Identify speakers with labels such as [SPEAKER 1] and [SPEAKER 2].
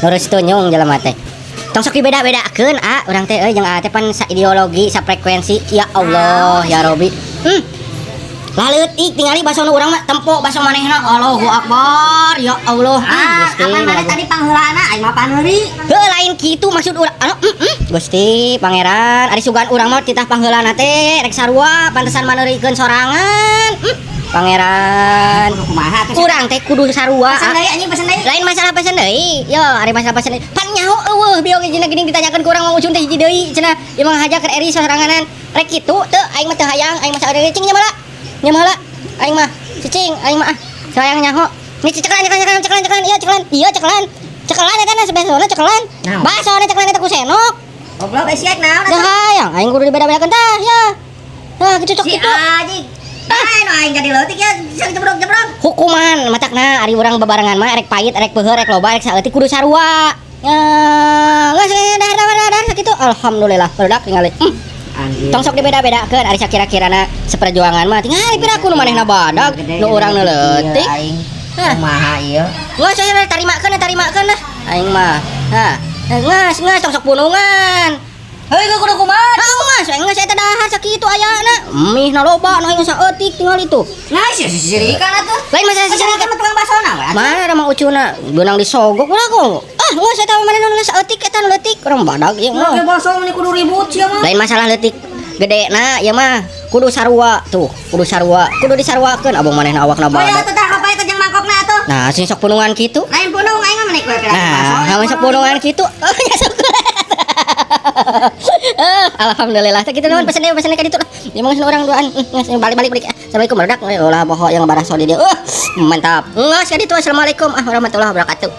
[SPEAKER 1] Lurus tunyung jelema teh. Tong sok dibeda-bedakeun urang teh jeung teh pan sa ideologi, sa frekuensi. Ya Allah, ya Robbi. Lah leutik tingali baso urang mah tempo baso manehna Allahu Akbar. Ya Allah.
[SPEAKER 2] Gusti. Apa mana tadi pangheulana aing mah paneuri.
[SPEAKER 1] Heuh lain kitu maksud urang. Gusti Pangeran, ari sugan urang mah titah pangheulana teh rek sarua pantesan maneurikeun sorangan. Pangeran.
[SPEAKER 2] Kumaha teh?
[SPEAKER 1] Urang teh kudu sarua.
[SPEAKER 2] Pesan deui anjing pesan deui.
[SPEAKER 1] Lain masalah pesan deui. Yo, ari masalah pesan deui. Pan nyaho eueuh biong cenah geuning ditanyakeun ku urang mau ucun teh hiji deui cenah. Ieu mah hajakeun eri soranganan. Rek kitu teu aing mah teu hayang, aing mah saeureung cing nya mah. Nya mah aing mah cicing aing mah sayang nyaho. Ini ceklan iya ceklan eta na sebesona ceklan basona ceklan eta ku senok
[SPEAKER 2] goblok esiek naon
[SPEAKER 1] atuh hayang aing kudu dibeda-bedakeun tah ya kitu cok kitu
[SPEAKER 2] anjing no aing jadi leutik ya jebrok
[SPEAKER 1] hukuman matakna ari urang bebarengan mah erek pahit erek peuheur erek loba erek saeutik kudu sarua geus dahar sakitu alhamdulillah barudak ningali tong sok dibeda-bedakeun ari sakira-kirana seperjuangan mah tingali piraku nu manehna badag nu urang nu leutik
[SPEAKER 2] kumaha ieu
[SPEAKER 1] geus aya tarimakeun lah aing mah geus tong sok punungan heuh kudu kumaha geus eta dahar sakitu ayana mihna loba nu aing saeutik tingali tuh
[SPEAKER 2] nah sisirikan atuh
[SPEAKER 1] lain masalah sisirikan
[SPEAKER 2] mah tukang basona we
[SPEAKER 1] mana ada mang ucuna beunang disogok ulah kok geus eta manehna nu saeutik eta nu leutik urang badag ieu mah
[SPEAKER 2] ge baso mah kudu ribut sia mah
[SPEAKER 1] lain masalah leutik gede na ieu mah kudu sarua kudu disarwakeun abang manehna awakna badag
[SPEAKER 2] oh ya teh apa eta jeung mangkokna atuh
[SPEAKER 1] nah sing sok punungan kitu
[SPEAKER 2] lain punung aing mah menik we baso
[SPEAKER 1] nah sok punungan kitu nya sok alhamdulillah kitu naon pesen ka ditu ya mangsa urang duaan balik assalamualaikum barudak ulah boho yang barah sodi dia mantap geus ka ditu assalamualaikum warahmatullahi wabarakatuh